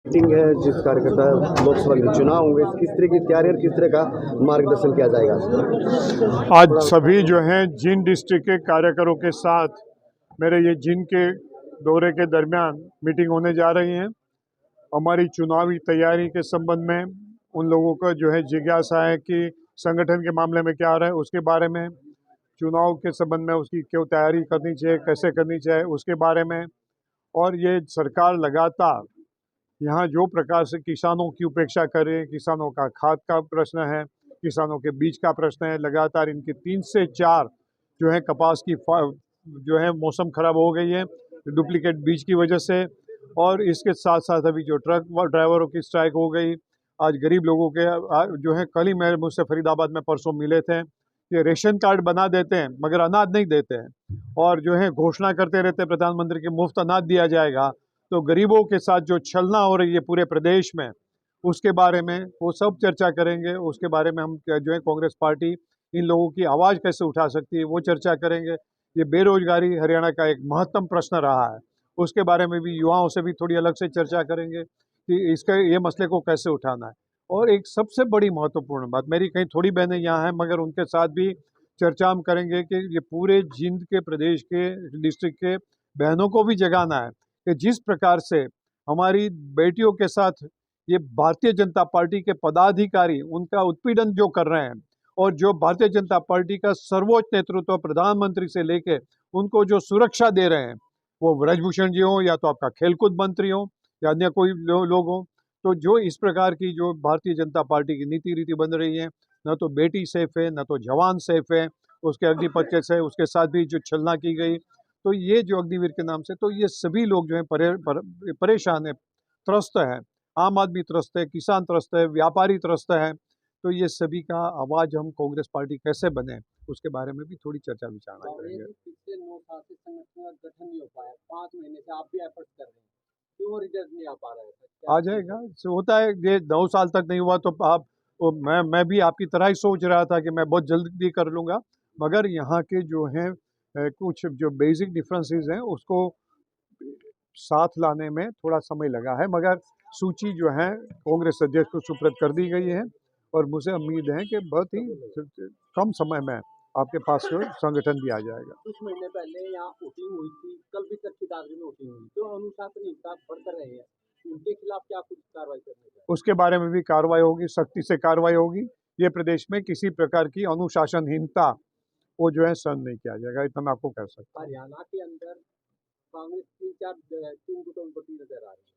Meeting है जिस कार्यकर्ता लोकसभा के चुनाव होंगे, किस तरह की तैयारी और किस तरह का मार्गदर्शन किया जाएगा? आज सभी जो हैं जिन डिस्ट्रिक्ट के कार्यकरों के साथ मेरे ये जिन के दौरे के दरमियान मीटिंग होने जा रही है। हमारी चुनावी तैयारी के संबंध में उन लोगों का जो है जिज्ञासा है कि संगठन के मामले में क्या रहा है, उसके बारे में, चुनाव के संबंध में उसकी क्यों तैयारी करनी चाहिए, कैसे करनी चाहिए, उसके बारे में। और ये सरकार लगातार यहाँ जो प्रकार से किसानों की उपेक्षा कर रही है, किसानों का खाद का प्रश्न है, किसानों के बीज का प्रश्न है, लगातार इनकी 3 से 4 जो है कपास की जो है मौसम खराब हो गई है डुप्लीकेट बीज की वजह से। और इसके साथ साथ अभी जो ट्रक ड्राइवरों की स्ट्राइक हो गई। आज गरीब लोगों के जो है कल ही मुझसे फरीदाबाद में परसों मिले थे कि रेशन कार्ड बना देते हैं मगर अनाज नहीं देते हैं, और जो है घोषणा करते रहते हैं प्रधानमंत्री की मुफ्त अनाज दिया जाएगा। तो गरीबों के साथ जो छलना हो रही है पूरे प्रदेश में, उसके बारे में वो सब चर्चा करेंगे। उसके बारे में हम जो है कांग्रेस पार्टी इन लोगों की आवाज़ कैसे उठा सकती है वो चर्चा करेंगे। ये बेरोजगारी हरियाणा का एक महत्तम प्रश्न रहा है, उसके बारे में भी युवाओं से भी थोड़ी अलग से चर्चा करेंगे कि इसका ये मसले को कैसे उठाना है। और एक सबसे बड़ी महत्वपूर्ण बात, मेरी कहीं थोड़ी बहनें यहाँ हैं मगर उनके साथ भी चर्चा हम करेंगे कि ये पूरे जिंद के प्रदेश के डिस्ट्रिक्ट के बहनों को भी जगाना है कि जिस प्रकार से हमारी बेटियों के साथ ये भारतीय जनता पार्टी के पदाधिकारी उनका उत्पीड़न जो कर रहे हैं, और जो भारतीय जनता पार्टी का सर्वोच्च नेतृत्व प्रधानमंत्री से लेके उनको जो सुरक्षा दे रहे हैं, वो ब्रजभूषण जी हों या तो आपका खेलकूद मंत्री हो या अन्य कोई लोग हों, तो जो इस प्रकार की जो भारतीय जनता पार्टी की नीति रीति बन रही है, न तो बेटी सेफ है, न तो जवान सेफ है, उसके अग्निपथ से उसके साथ भी जो छलना की गई। तो ये जो अग्निवीर के नाम से, तो ये सभी लोग जो है परेशान है, त्रस्त है। आम आदमी त्रस्त है, किसान त्रस्त है, व्यापारी त्रस्त है। तो ये सभी का आवाज़ हम कांग्रेस पार्टी कैसे बने, उसके बारे में भी थोड़ी चर्चा विचारणा करेंगे। पिछले 9 साल से संगठन का गठन नहीं हो पाया, 5 महीने से आप भी एफर्ट कर रहे हैं, क्यों रिजल्ट नहीं आ पा रहा है? आ जाएगा, होता है। ये 9 साल तक नहीं हुआ तो आप मैं भी आपकी तरह ही सोच रहा था कि मैं बहुत जल्दी कर लूँगा, मगर यहाँ के जो हैं कुछ जो बेसिक डिफरेंसेस हैं उसको साथ लाने में थोड़ा समय लगा है, मगर सूची जो है कांग्रेस अध्यक्ष को सुपुर्द कर दी गई है और मुझे उम्मीद है कि बहुत ही कम समय में आपके पास संगठन भी आ जाएगा। कुछ महीने पहले यहाँ वोटिंग हुई थी, कल भी तक की दादरी में वोटिंग हुई, तो अनुशासनहीनता बढ़ रहे हैं, उनके खिलाफ क्या कुछ कार्रवाई करनी चाहिए? उसके बारे में भी कार्रवाई होगी, सख्ती से कार्रवाई होगी। ये प्रदेश में किसी प्रकार की अनुशासनहीनता वो जो है सहन नहीं किया जाएगा, इतना आपको कह सकता हूँ। हरियाणा के अंदर कांग्रेस 3 गुटों में बटी नजर आ रही है,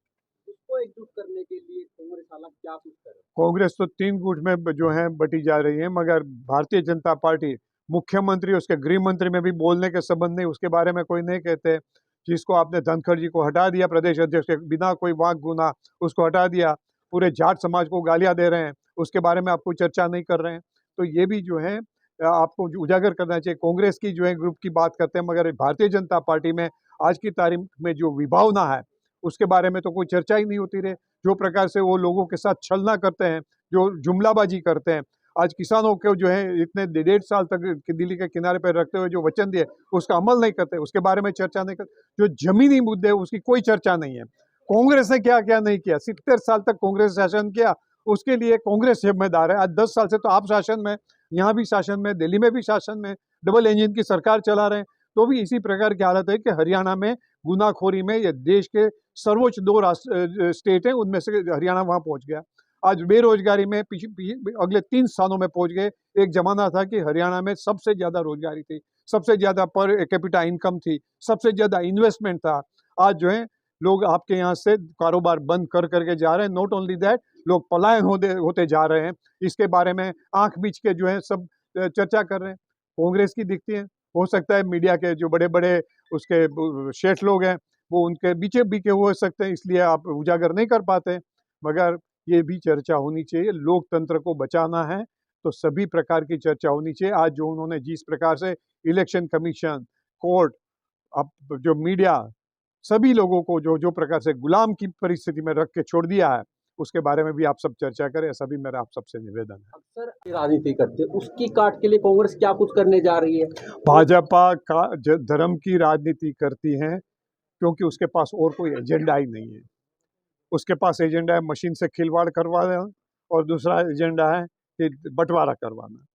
उसको एकजुट करने के लिए कांग्रेस हालांकि क्या कुछ करे? कांग्रेस तो 3 गुट में जो है बटी जा रही है, मगर भारतीय जनता पार्टी, मुख्यमंत्री उसके गृह मंत्री में भी बोलने के संबंध नहीं, उसके बारे में कोई नहीं कहते। जिसको आपने धनखड़ जी को हटा दिया प्रदेश अध्यक्ष के बिना कोई वाक गुना, उसको हटा दिया, पूरे जाट समाज को गालियां दे रहे हैं, उसके बारे में आप कोई चर्चा नहीं कर रहे हैं। तो ये भी जो है आपको उजागर करना चाहिए। कांग्रेस की जो है ग्रुप की बात करते हैं, मगर भारतीय जनता पार्टी में आज की तारीख में जो विभावना है उसके बारे में तो कोई चर्चा ही नहीं होती रहे। जो प्रकार से वो लोगों के साथ छलना करते हैं, जो जुमलाबाजी करते हैं, आज किसानों को जो है इतने 1.5 साल तक दिल्ली के किनारे पर रखते हुए जो वचन दिए उसका अमल नहीं करते, उसके बारे में चर्चा नहीं करते। जो जमीनी मुद्दे उसकी कोई चर्चा नहीं है। कांग्रेस ने क्या क्या नहीं किया, 70 साल तक कांग्रेस शासन किया, उसके लिए कांग्रेस जिम्मेदार है। आज 10 साल से तो आप शासन में, यहाँ भी शासन में, दिल्ली में भी शासन में, डबल इंजन की सरकार चला रहे हैं। तो भी इसी प्रकार की हालत है कि हरियाणा में गुनाखोरी में ये देश के सर्वोच्च 2 स्टेट हैं, उनमें से हरियाणा वहां पहुंच गया। आज बेरोजगारी में अगले 3 सालों में पहुंच गए। एक जमाना था कि हरियाणा में सबसे ज्यादा रोजगारी थी, सबसे ज्यादा पर कैपिटा इनकम थी, सबसे ज्यादा इन्वेस्टमेंट था। आज जो है लोग आपके यहाँ से कारोबार बंद कर करके जा रहे हैं। नॉट ओनली दैट, लोग पलायन होते जा रहे हैं। इसके बारे में आंख बीच के जो है सब चर्चा कर रहे हैं। कांग्रेस की दिखती है, हो सकता है मीडिया के जो बड़े बड़े उसके शेठ लोग हैं वो उनके बीचे बीके हो सकते हैं, इसलिए आप उजागर नहीं कर पाते। मगर ये भी चर्चा होनी चाहिए, लोकतंत्र को बचाना है तो सभी प्रकार की चर्चा होनी चाहिए। आज जो उन्होंने जिस प्रकार से इलेक्शन कमीशन, कोर्ट, अब जो मीडिया, सभी लोगों को जो जो प्रकार से गुलाम की परिस्थिति में रख के छोड़ दिया है, उसके बारे में भी आप सब चर्चा करें, ऐसा भी मेरा आप सबसे निवेदन है। अक्सर राजनीति करते, उसकी काट के लिए कांग्रेस क्या कुछ करने जा रही है? भाजपा का धर्म की राजनीति करती है क्योंकि उसके पास और कोई एजेंडा ही नहीं है। उसके पास एजेंडा है मशीन से खिलवाड़ करवाना और दूसरा एजेंडा है कि बंटवारा करवाना।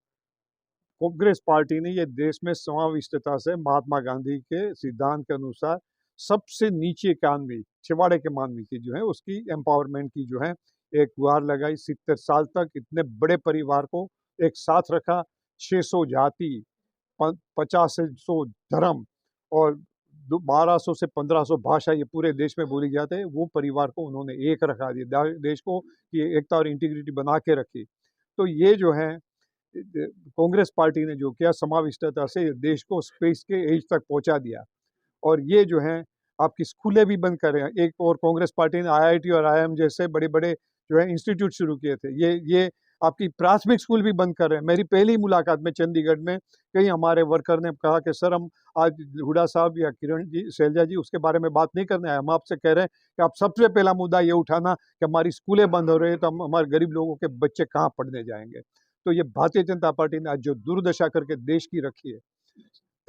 कांग्रेस पार्टी ने ये देश में समाविष्टता से महात्मा गांधी के सिद्धांत के अनुसार सबसे नीचे के आदमी, छिवाड़े के मानवी की जो है उसकी एम्पावरमेंट की जो है एक गुहार लगाई। 70 साल तक इतने बड़े परिवार को एक साथ रखा, 600 जाति, 50 से 100 धर्म और 1200 से 1500 भाषा ये पूरे देश में बोली जाते हैं, वो परिवार को उन्होंने एक रखा दिया, देश को कि एकता और इंटीग्रिटी बना के रखी। तो ये जो है कांग्रेस पार्टी ने जो किया, समाविष्टता से देश को स्पेस के एज तक पहुंचा दिया। और ये जो है आपकी स्कूलें भी बंद कर रहे हैं। एक और कांग्रेस पार्टी ने IIT और IIM जैसे बड़े बड़े जो है इंस्टीट्यूट शुरू किए थे। ये आपकी प्राथमिक स्कूल भी बंद कर रहे हैं। मेरी पहली मुलाकात में चंडीगढ़ में कई हमारे वर्कर ने कहा कि सर हम आज हुडा साहब या किरण जी, शैलजा जी उसके बारे में बात नहीं करने आए, हम आपसे कह रहे हैं कि आप सबसे पहला मुद्दा ये उठाना कि हमारी स्कूलें बंद हो रही है तो हम हमारे गरीब लोगों के बच्चे कहाँ पढ़ने जाएंगे। तो ये भारतीय जनता पार्टी ने आज जो दुर्दशा करके देश की रखी है,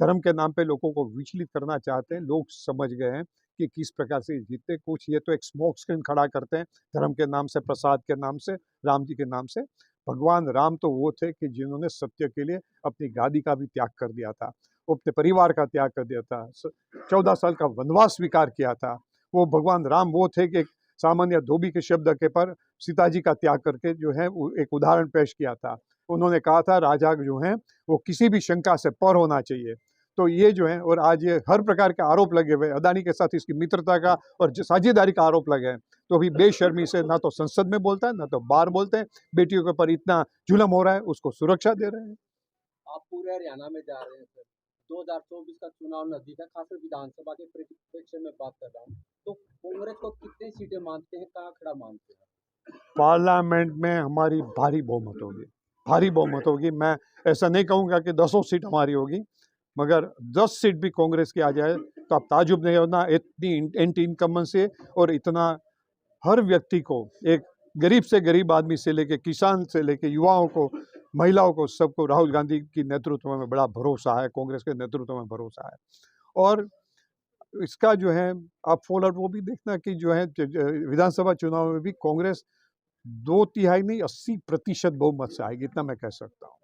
धर्म के नाम पे लोगों को विचलित करना चाहते हैं। लोग समझ गए हैं कि किस प्रकार से जीतते। कुछ ये तो एक स्मोक स्क्रीन खड़ा करते हैं धर्म के नाम से, प्रसाद के नाम से, राम जी के नाम से। भगवान राम तो वो थे कि जिन्होंने सत्य के लिए अपनी गादी का भी त्याग कर दिया था, वो अपने परिवार का त्याग कर दिया था, 14 साल का वनवास स्वीकार किया था। वो भगवान राम वो थे कि सामान्य धोबी के शब्द के पर सीता जी का त्याग करके जो है एक उदाहरण पेश किया था। उन्होंने कहा था राजा जो है वो किसी भी शंका से पर होना चाहिए। तो ये जो है, और आज ये हर प्रकार के आरोप लगे हुए, अदानी के साथ इसकी मित्रता का और साझेदारी का आरोप लगे हैं। तो अभी बेशर्मी से ना तो संसद में बोलता है ना तो बाहर बोलते हैं। बेटियों के ऊपर इतना जुल्म हो रहा है, उसको सुरक्षा दे रहे हैं। आप पूरे हरियाणा में जा रहे हैं सर, 2024 का चुनाव नजदीक है, खासकर विधानसभा के परिप्रेक्ष्य में बात कर रहा हूँ, तो कांग्रेस को कितनी सीटें मानते हैं, कहाँ खड़ा मानते हैं? पार्लियामेंट में हमारी भारी बहुमत होगी, भारी बहुमत होगी। मैं ऐसा नहीं कहूँगा कि 10 सीट हमारी होगी, मगर 10 सीट भी कांग्रेस की आ जाए तो आप ताजुब नहीं होना। इतनी एंटी इनकम्बेंसी से और इतना हर व्यक्ति को, एक गरीब से गरीब आदमी से लेके किसान से लेके युवाओं को, महिलाओं को, सबको राहुल गांधी की नेतृत्व में बड़ा भरोसा है, कांग्रेस के नेतृत्व में भरोसा है। और इसका जो है आप फॉल आउट वो भी देखना कि जो है विधानसभा चुनाव में भी कांग्रेस 2/3 नहीं 80% बहुमत से आएगी, इतना मैं कह सकता हूँ।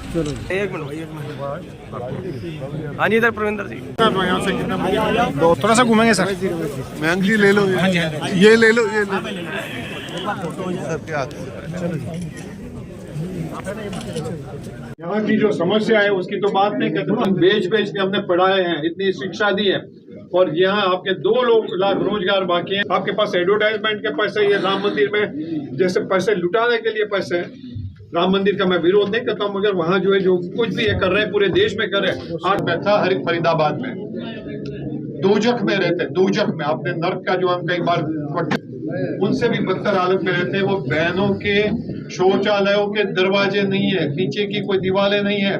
चलो एक मिनट हाँ जी, इधर प्रविंदर जी यहाँ से कितना दो थोड़ा सा घूमेंगे सर। महंगी ले लो, ये ले लो, ये ले लो। यहाँ की जो समस्या है उसकी तो बात नहीं करते, हम बेच के हमने पढ़ाए हैं, इतनी शिक्षा दी है, और यहाँ आपके 2 लाख रोजगार बाकी हैं। आपके पास एडवर्टाइजमेंट के पैसे, ये राम मंदिर में जैसे पैसे लुटाने के लिए पैसे हैं। राम मंदिर का मैं विरोध नहीं करता हूँ, मगर वहाँ जो है जो कुछ भी ये कर रहे हैं पूरे देश में कर रहे हैं। आज मैं था हरित फरीदाबाद में, दूजख में रहते, दूजख में आपने नर्क का जो हम कई बार उनसे भी बदतर हालत में रहते हैं। वो बहनों के शौचालयों के दरवाजे नहीं है, नीचे की कोई दीवारें नहीं है।